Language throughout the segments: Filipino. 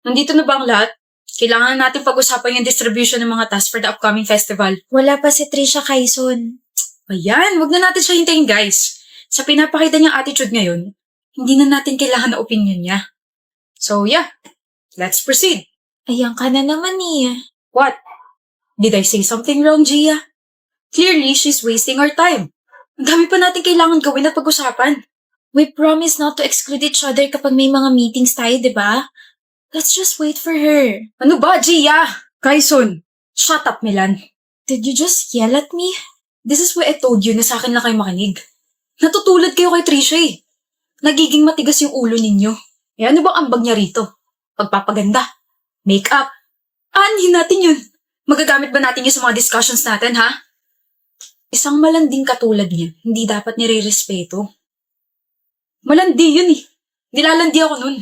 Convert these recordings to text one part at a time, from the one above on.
Nandito na ba ang lahat? Kailangan natin pag-usapan yung distribution ng mga tasks for the upcoming festival. Wala pa si Trisha Quezon. Ayan, wag na natin siya hintayin, guys. Sa pinapakita niyang attitude ngayon, hindi na natin kailangan na opinion niya. So yeah, let's proceed. Ayan ka na naman eh. What? Did I say something wrong, Gia? Clearly, she's wasting our time. Ang dami pa natin kailangan gawin at pag-usapan. We promise not to exclude each other kapag may mga meetings tayo, di ba? Let's just wait for her. Ano ba, Gia? Kaison, shut up, Milan. Did you just yell at me? This is why I told you na sa akin lang kayo makinig. Natutulad kayo kay Trisha eh. Nagiging matigas yung ulo ninyo. Eh ano bang ambag niya rito? Pagpapaganda? Make-up? Aanhin natin yun. Magagamit ba natin yun sa mga discussions natin, ha? Isang malanding katulad niya, hindi dapat nire-respeto. Malandi yun eh. Nilalandi ako nun.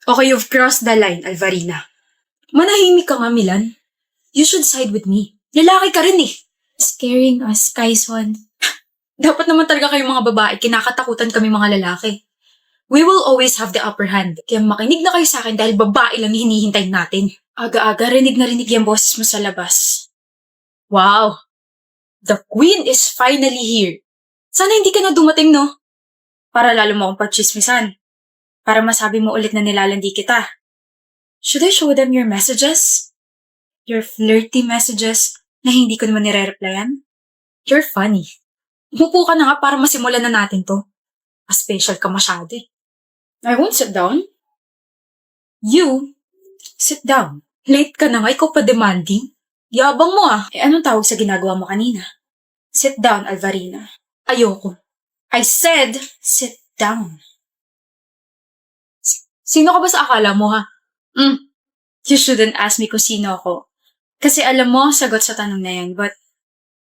Okay, you've crossed the line, Alvarina. Manahimik ka nga, Milan. You should side with me. Lalaki ka rin eh. Scaring us, Quezon. Dapat naman talaga kayong mga babae, kinakatakutan kami mga lalaki. We will always have the upper hand. Kaya makinig na kayo sa akin dahil babae lang hinihintay natin. Aga-aga, rinig na rinig yung boses mo sa labas. Wow! The queen is finally here. Sana hindi ka na dumating, no? Para lalo mo akong pagchismisan. Para masabi mo ulit na nilalandi kita. Should I show them your messages? Your flirty messages na hindi ko naman nire-replyan? You're funny. Umupo ka na nga para masimulan na natin to. A-special ka masyado eh. I won't sit down. You, sit down. Late ka na nga, ikaw pa demanding. Yabang mo ah. Eh anong tawag sa ginagawa mo kanina? Sit down, Alvarina. Ayoko. I said, sit down. Sino ka ba sa akala mo ha? You shouldn't ask me kung sino ako. Kasi alam mo, sagot sa tanong na yan, but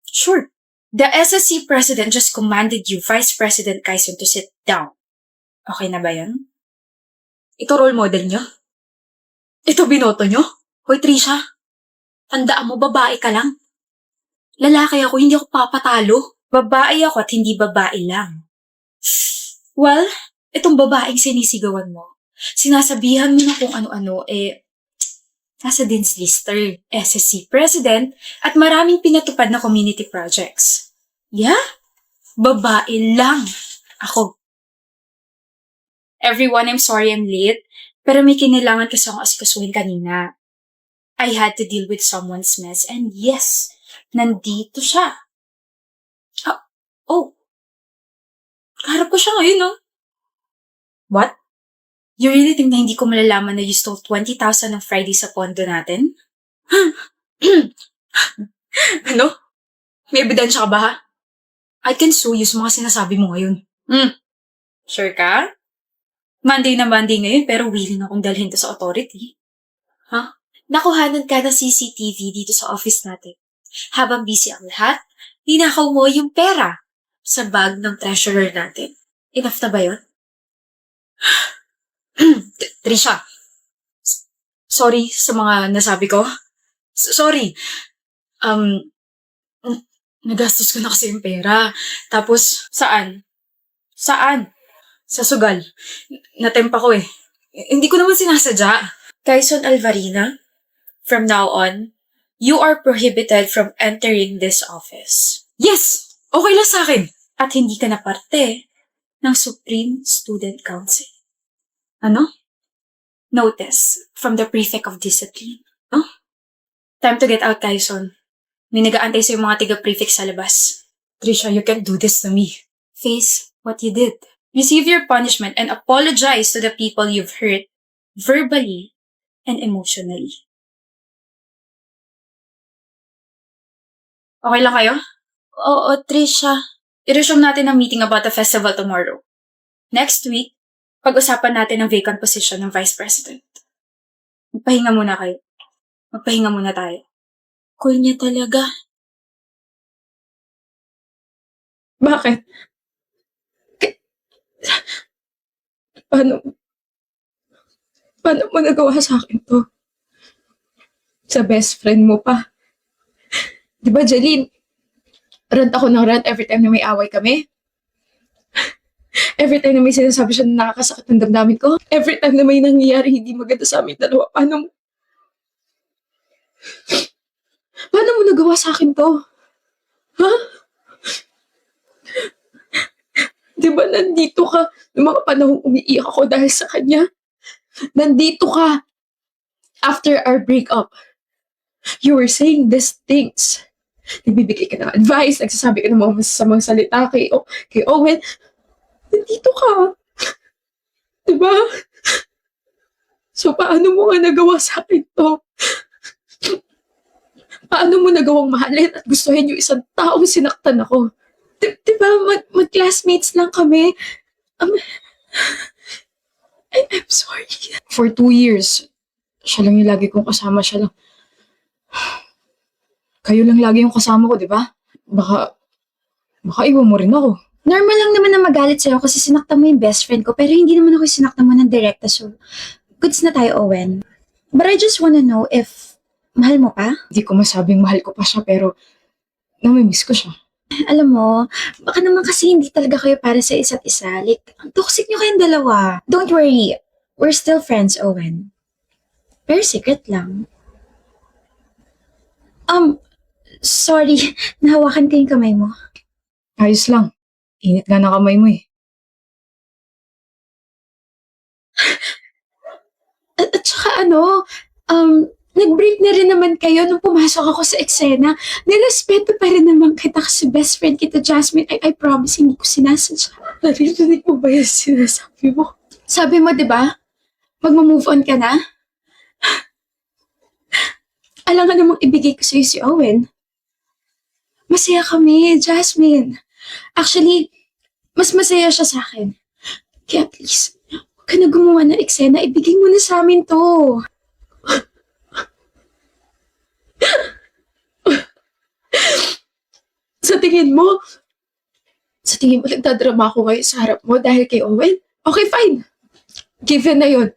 sure. The SSC president just commanded you, Vice President Quezon, to sit down. Okay na ba yun? Ito role model nyo? Ito binoto nyo? Hoy, Trisha, tandaan mo, babae ka lang. Lalaki ako, hindi ako papatalo. Babae ako at hindi babae lang. Well, itong babaeng sinisigawan mo, sinasabihan mo na kung ano-ano, nasa Dean's Lister, SSC President, at maraming pinatupad na community projects. Yeah? Babae lang. Ako. Everyone, I'm sorry I'm late, pero may kinailangan kasi akong asikasuhin kanina. I had to deal with someone's mess, and yes, nandito siya. Oh. Kaharap ko siya ngayon, no? What? You really think na hindi ko malalaman na you stole 20,000 ng Friday sa pondo natin? Ano? May ebidensya ka ba, ha? I can sue you sa mga sinasabi mo ngayon. Sure ka? Monday na Monday ngayon, pero willing akong dalhin to sa authority. Nakuhanan ka ng CCTV dito sa office natin. Habang busy ang lahat, ninakaw mo yung pera sa bag ng treasurer natin. Enough na ba yun? Trisha, sorry sa mga nasabi ko. Sorry. Nagastos ko na kasi yung pera. Tapos, saan? Sa sugal. Natempa ko eh. Hindi ko naman sinasadya. Quezon Alvarina, from now on, you are prohibited from entering this office. Yes! Okay lang sa akin. At hindi ka na parte ng Supreme Student Council. Ano? Notice from the Prefect of Discipline. Time to get out, Quezon. May nag-aantay sa mga tiga-prefect sa labas. Trisha, you can't do this to me. Face what you did. Receive your punishment and apologize to the people you've hurt verbally and emotionally. Okay lang kayo? Oo, Trisha. I-resume natin ang meeting about the festival tomorrow. Next week, pag-usapan natin ang vacant position ng Vice President. Magpahinga muna kayo. Magpahinga muna tayo. Cool niya talaga. Bakit? Paano mo nagawa sa akin to? Sa best friend mo pa. Di ba, Jeline? Rant ako ng rant every time na may away kami. Every time na may sinasabi siya na nakakasakit ng damdamin ko, every time na may nangyayari hindi maganda sa amin dalawa, paano mo nagawa sa akin to? Ha? Di ba nandito ka ng mga panahong umiiyak ako dahil sa kanya? Nandito ka after our breakup. You were saying these things. Nagbibigay ka ng advice, nagsasabi ka ng mga masasamang salita kay Owen. Nandito ka. Diba? So, paano mo nga nagawa sa akin to? Paano mo nagawang mahalin at gustuhin yung isang taong sinaktan ako? Diba, mag-classmates lang kami. Um, I'm sorry. For 2 years, siya lang yung lagi kong kasama. Siya lang. Kayo lang lagi yung kasama ko, di ba? Baka iwan mo rin ako. Normal lang naman na magalit sa'yo kasi sinaktan mo yung best friend ko, pero hindi naman ako sinaktan mo ng direkta, so goods na tayo, Owen. But I just wanna know if mahal mo pa? Hindi ko masabing mahal ko pa siya, pero namimiss ko siya. Alam mo, baka naman kasi hindi talaga kayo para sa isa't isa. Like, ang toxic nyo kayong dalawa. Don't worry, we're still friends, Owen. Pero secret lang. Sorry, nahawakan ko yung kamay mo. Ayos lang. Init nga ng kamay mo eh. At saka nag-break na rin naman kayo nung pumasok ako sa eksena. Nirespeto pa rin naman kita kasi best friend kita, Jasmine. I promise, hindi ko sinasadya. Narinig mo ba yung sinasabi mo? Sabi mo, di ba? Magma-move on ka na? Alam nga namang ibigay ko sa'yo si Owen. Masaya kami, Jasmine. Actually, mas masaya siya sa akin. Kaya please, huwag ka na gumawa ng eksena. Ibigay mo na sa amin to. Sa tingin mo nagdadrama ako ngayon sa harap mo dahil kay Owen? Okay, fine. Given na yun.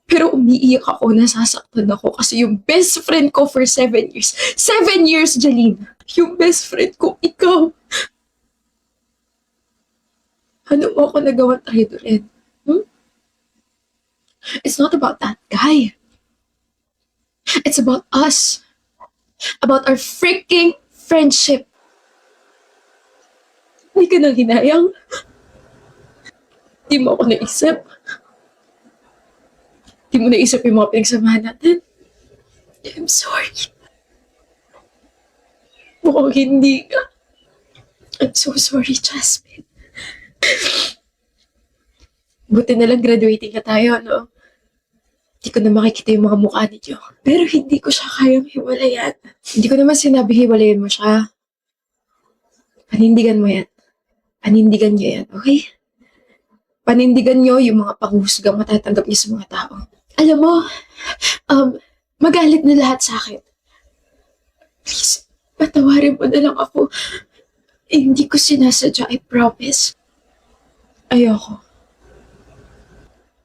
Pero umiiyak ako, nasasaktan ako kasi yung best friend ko for 7 years. 7 years, Jaline. Yung best friend ko, ikaw. Ano mo ako nagawang traidor rin? It's not about that guy. It's about us. About our freaking friendship. Hindi ka nang hinayang. Di mo ako naisip. Di mo naisip yung mga pinagsamahan natin. I'm sorry. Mukhang hindi ka. I'm so sorry, Jasmine. Buti na lang graduating na tayo, no? Hindi ko na makikita yung mga mukha ninyo. Pero hindi ko siya kayang hiwalayan. Hindi ko naman sinabi hiwalayan mo siya. Panindigan mo yan. Panindigan niyo yan, okay? Panindigan niyo yung mga panghusgang matatanggap niyo sa mga tao. Alam mo, magalit na lahat sa akin. Please, patawarin mo na lang ako. Hindi ko sinasadya, I promise. Ayoko.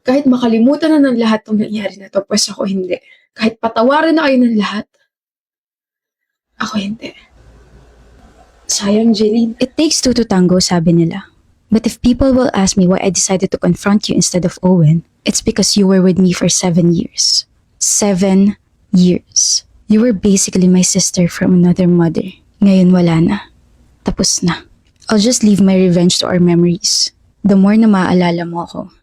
Kahit makalimutan na ng lahat ng nangyari na to, pues ako hindi. Kahit patawarin na kayo ng lahat, ako hindi. Sayang, Jeline. It takes two to tango, sabi nila. But if people will ask me why I decided to confront you instead of Owen, it's because you were with me for 7 years. 7 years. You were basically my sister from another mother. Ngayon wala na. Tapos na. I'll just leave my revenge to our memories. The more na maaalala mo ako,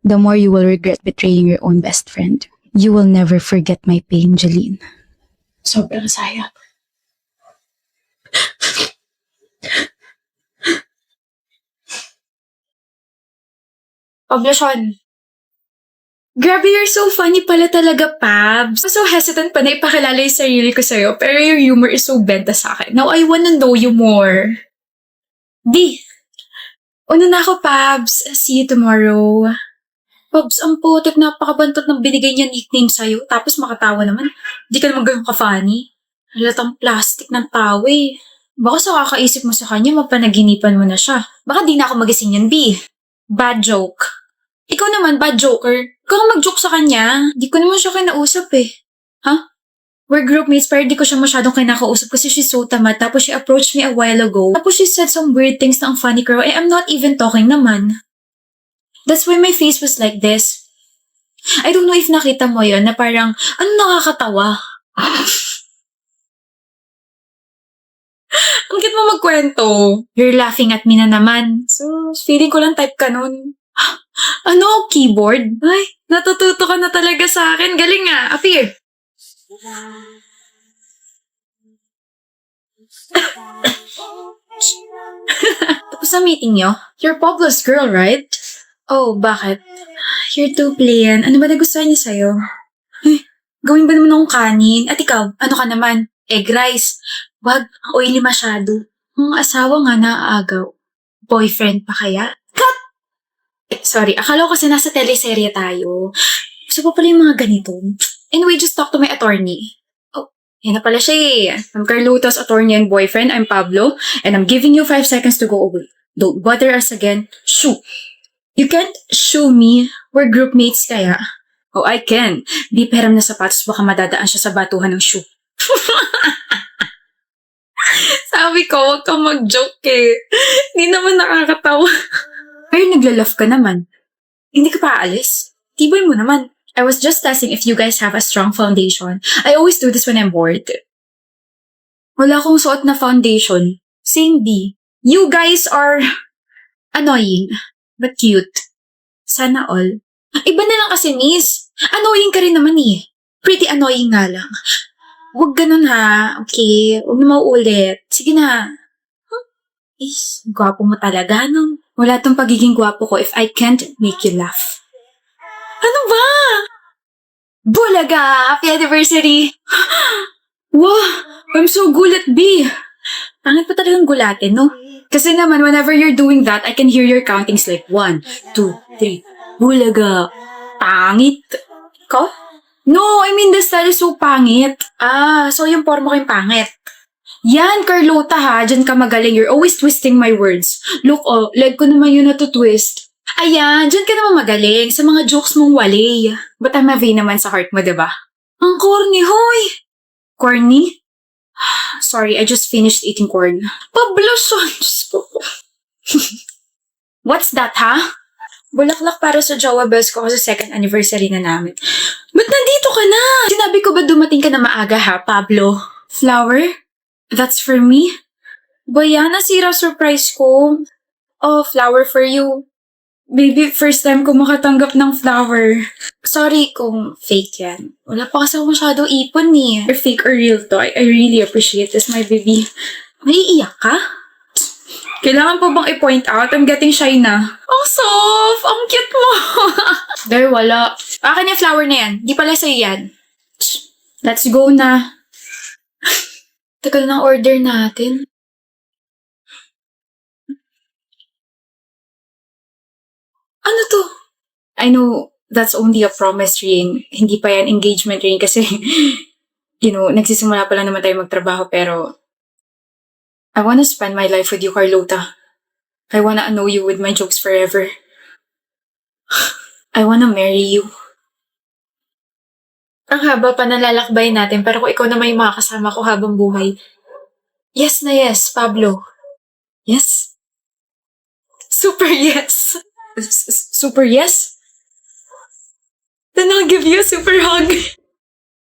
the more you will regret betraying your own best friend. You will never forget my pain, Jeline. Sobrang sayang. Pablasyon. Grabe, you're so funny pala talaga, Pabs. I'm so hesitant pa na ipakilala yung sarili ko sa'yo, pero your humor is so benta sa akin. Now, I wanna know you more. Di. Una na ako, Pabs. See you tomorrow. Pabs, ang putik, napakabantot ng binigay niya nickname sa'yo, tapos makatawa naman. Di ka naman ganun ka-funny. Halatang plastic ng tao eh. Baka sa kakaisip mo sa kanya, mapanaginipan mo na siya. Baka di na ako magising yan, B. Bad joke. Ikaw naman, bad joker. Ikaw ang mag-joke sa kanya. Di ko naman siya kinausap eh. Ha? We're groupmates pero di ko siya masyadong kinakausap kasi she's so tamad. Tapos she approached me a while ago. Tapos she said some weird things na ang funny girl. I'm not even talking naman. That's why my face was like this. I don't know if nakita mo yon na parang, ano nakakatawa? Ang cute mo magkwento. You're laughing at me na naman. So, feeling ko lang type ka nun. Ano? Keyboard? Ay, natututo ka na talaga sa akin. Galing nga. Appear. Tapos sa meeting nyo? You're Pablo's girl, right? Oh, bakit? You're too plain. Ano ba nagustuhan niya sa'yo? Ay, gawin ba naman akong kanin? At ikaw, ano ka naman? Egg rice. Wag, ang oily masyado. Ang asawa nga naaagaw. Boyfriend pa kaya? Cut! Sorry, akala ko kasi nasa teleserye tayo. Gusto pa pala yung mga ganito. Anyway, just talk to my attorney. Oh, yan na pala siya eh. I'm Carlota's attorney and boyfriend. I'm Pablo. And I'm giving you 5 seconds to go away. Don't bother us again. Shoo! You can't shoo me. We're groupmates kaya. Oh, I can. Di peram na sapatos, baka madadaan siya sa batuhan ng shoe. Sabi ko, wag kang mag-joke eh. Hindi naman nakakatawa. Pero nagla-laugh ka naman. Hindi ka pa aalis? Tibay mo naman. I was just testing if you guys have a strong foundation. I always do this when I'm bored. Wala akong suot na foundation. Cindy, you guys are annoying, but cute. Sana all. Iba na lang kasi, miss. Annoying ka rin naman eh. Pretty annoying nga lang. Huwag ganun ha, okay? Huwag na mauulit. Sige na. Huh? Is, gwapo mo talaga, no? Wala tong pagiging gwapo ko if I can't make you laugh. Ano ba? Bulaga! Happy anniversary! Wow! I'm so gulat, B! Pangit pa talagang gulatin, no? Kasi naman, whenever you're doing that, I can hear your countings like 1, 2, 3. Bulaga! Pangit! Ko? No, I mean the style is so pangit. Ah, so yung forma ko yung pangit. Yan, Carlota ha. Diyan ka magaling. You're always twisting my words. Look, oh, leg ko naman yun natutwist. Ayan, diyan ka naman magaling sa mga jokes mong wali. But I'm a V naman sa heart mo, diba? Ang corny, hoy! Corny? Sorry, I just finished eating corn. Pablason! Diyos ko. What's that, ha? Bulaklak para sa jowa bells ko kasi second anniversary na namin. Ba't nandito ka na? Sinabi ko ba dumating ka na maaga ha, Pablo? Flower? That's for me? Baya, nasira surprise ko. Oh, flower for you. Baby, first time ko makatanggap ng flower. Sorry kung fake yan. Wala pa kasi ako masyado ipon eh. Or fake or real to. I really appreciate this, my baby. Naiiyak ka? Kailangan po bang i-point out? I'm getting shy na. Ang soft! Ang cute mo! There, wala. Akin yung flower na yan. Di pala sa'yo yan. Let's go na. Tagal na order natin. Ano to? I know that's only a promise ring. Hindi pa yan engagement ring kasi, nagsisimula pa lang naman tayo magtrabaho pero I wanna spend my life with you, Carlota. I wanna know you with my jokes forever. I wanna marry you. Ang haba pa nalalakbay natin pero kung ikaw naman yung makakasama ko habang buhay. Yes na yes, Pablo. Yes? Super yes. Super yes? Then I'll give you a super hug.